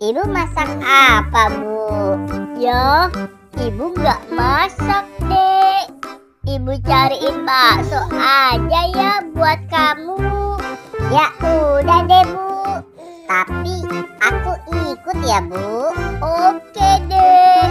Ibu masak apa, Bu? Ya, Ibu nggak masak, Dek. Ibu cariin bakso aja ya buat kamu. Ya udah deh, Bu. Tapi aku ikut ya, Bu. Oke deh.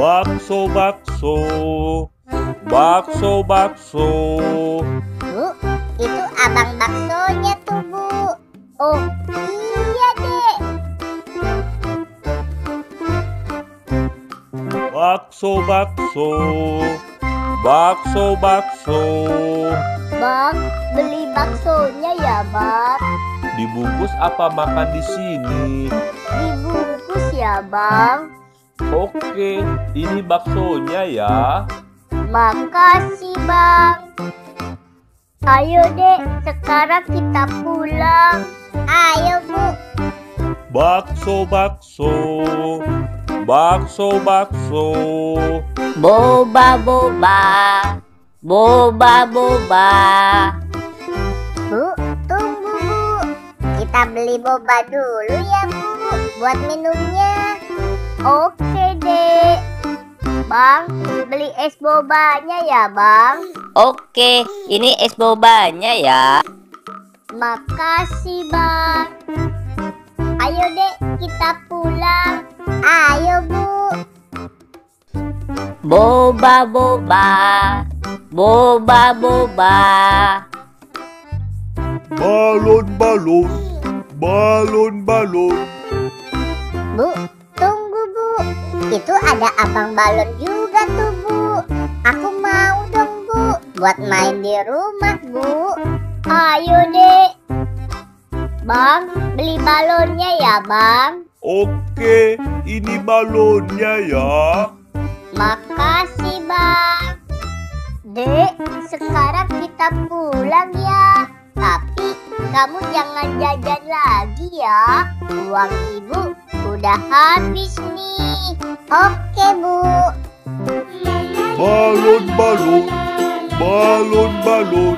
Bakso, bakso, bakso, bakso. Bu, itu abang baksonya tuh, Bu. Oh iya deh. Bakso, bakso, bakso, bakso. Bang, beli baksonya ya, Bang. Dibungkus apa makan di sini? Dibungkus ya, Bang. Oke, ini baksonya ya. Makasih, Bang. Ayo deh, sekarang kita pulang. Ayo, Bu. Bakso, bakso, bakso, bakso. Boba, boba, boba, boba. Bu, tunggu, Bu. Kita beli boba dulu ya, Bu, buat minumnya. Oke deh. Bang, beli es bobanya ya, Bang. Oke, ini es bobanya ya. Makasih, Bang. Ayo deh, kita pulang. Ayo, Bu. Boba, boba, boba, boba. Balon, balon, balon, balon. Bu, tunggu, Bu. Itu ada abang balon juga tuh, Bu. Aku mau dong, Bu, buat main di rumah, Bu. Ayo deh. Bang, beli balonnya ya, Bang. Oke, ini balonnya ya. Makasih, Bang. Dek, sekarang kita pulang ya. Tapi kamu jangan jajan lagi ya. Uang Ibu udah habis nih. Oke, Bu. Balon, balon, balon, balon.